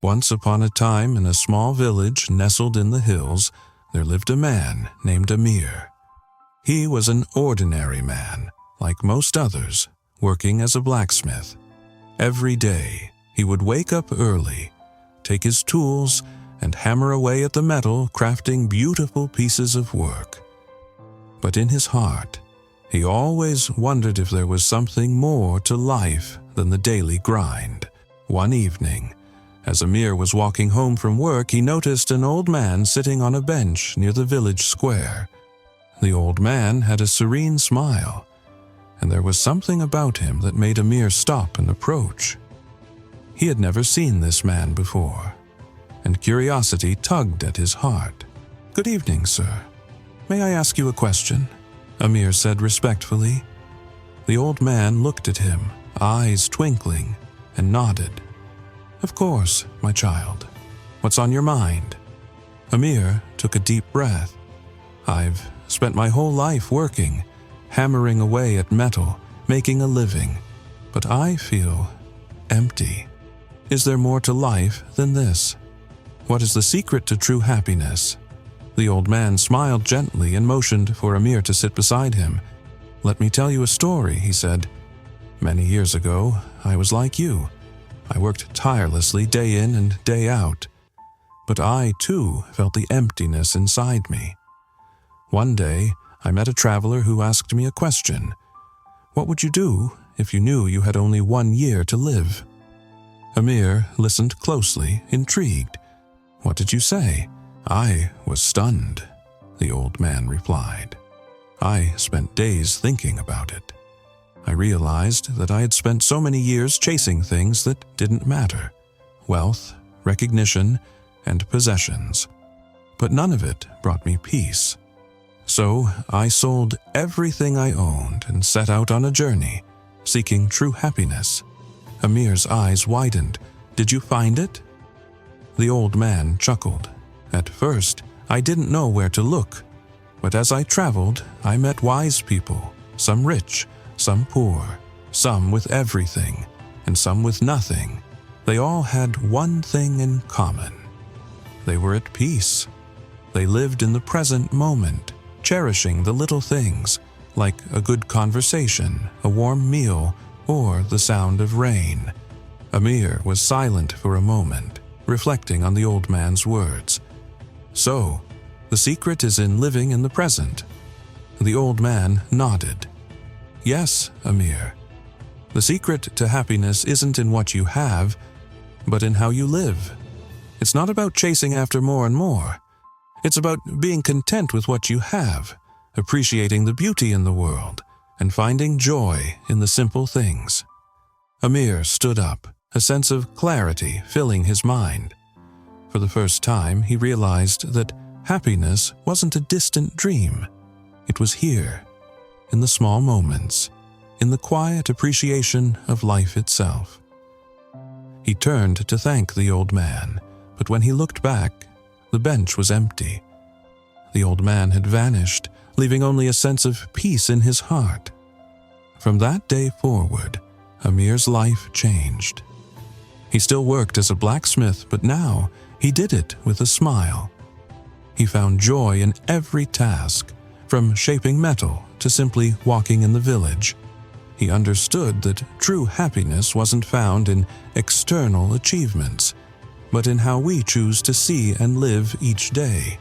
Once upon a time, in a small village nestled in the hills, there lived a man named Amir. He was an ordinary man, like most others, working as a blacksmith. Every day, he would wake up early, take his tools, and hammer away at the metal, crafting beautiful pieces of work. But in his heart, he always wondered if there was something more to life than the daily grind. One evening, as Amir was walking home from work, he noticed an old man sitting on a bench near the village square. The old man had a serene smile, and there was something about him that made Amir stop and approach. He had never seen this man before, and curiosity tugged at his heart. "Good evening, sir. May I ask you a question?" Amir said respectfully. The old man looked at him, eyes twinkling, and nodded. "Of course, my child. What's on your mind?" Amir took a deep breath. "I've spent my whole life working, hammering away at metal, making a living, but I feel empty. Is there more to life than this? What is the secret to true happiness?" The old man smiled gently and motioned for Amir to sit beside him. "Let me tell you a story," he said. "Many years ago, I was like you. I worked tirelessly day in and day out. But I, too, felt the emptiness inside me. One day, I met a traveler who asked me a question. What would you do if you knew you had only 1 year to live?" Amir listened closely, intrigued. "What did you say?" "I was stunned," the old man replied. "I spent days thinking about it. I realized that I had spent so many years chasing things that didn't matter: wealth, recognition, and possessions. But none of it brought me peace. So I sold everything I owned and set out on a journey, seeking true happiness." Amir's eyes widened. "Did you find it?" The old man chuckled. "At first, I didn't know where to look, but as I traveled, I met wise people, some rich, some poor, some with everything, and some with nothing. They all had one thing in common. They were at peace. They lived in the present moment, cherishing the little things, like a good conversation, a warm meal, or the sound of rain." Amir was silent for a moment, reflecting on the old man's words. "So, the secret is in living in the present?" The old man nodded. "Yes, Amir. The secret to happiness isn't in what you have, but in how you live. It's not about chasing after more and more. It's about being content with what you have, appreciating the beauty in the world, and finding joy in the simple things." Amir stood up, a sense of clarity filling his mind. For the first time, he realized that happiness wasn't a distant dream. It was here, in the small moments, in the quiet appreciation of life itself. He turned to thank the old man, but when he looked back, the bench was empty. The old man had vanished, leaving only a sense of peace in his heart. From that day forward, Amir's life changed. He still worked as a blacksmith, but now he did it with a smile. He found joy in every task, from shaping metal to simply walking in the village. He understood that true happiness wasn't found in external achievements, but in how we choose to see and live each day.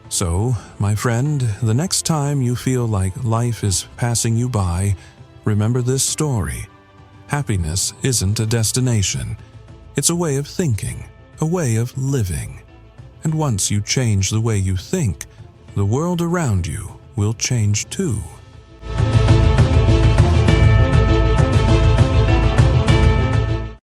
So, my friend, the next time you feel like life is passing you by, remember this story. Happiness isn't a destination. It's a way of thinking, a way of living. And once you change the way you think, the world around you will change too.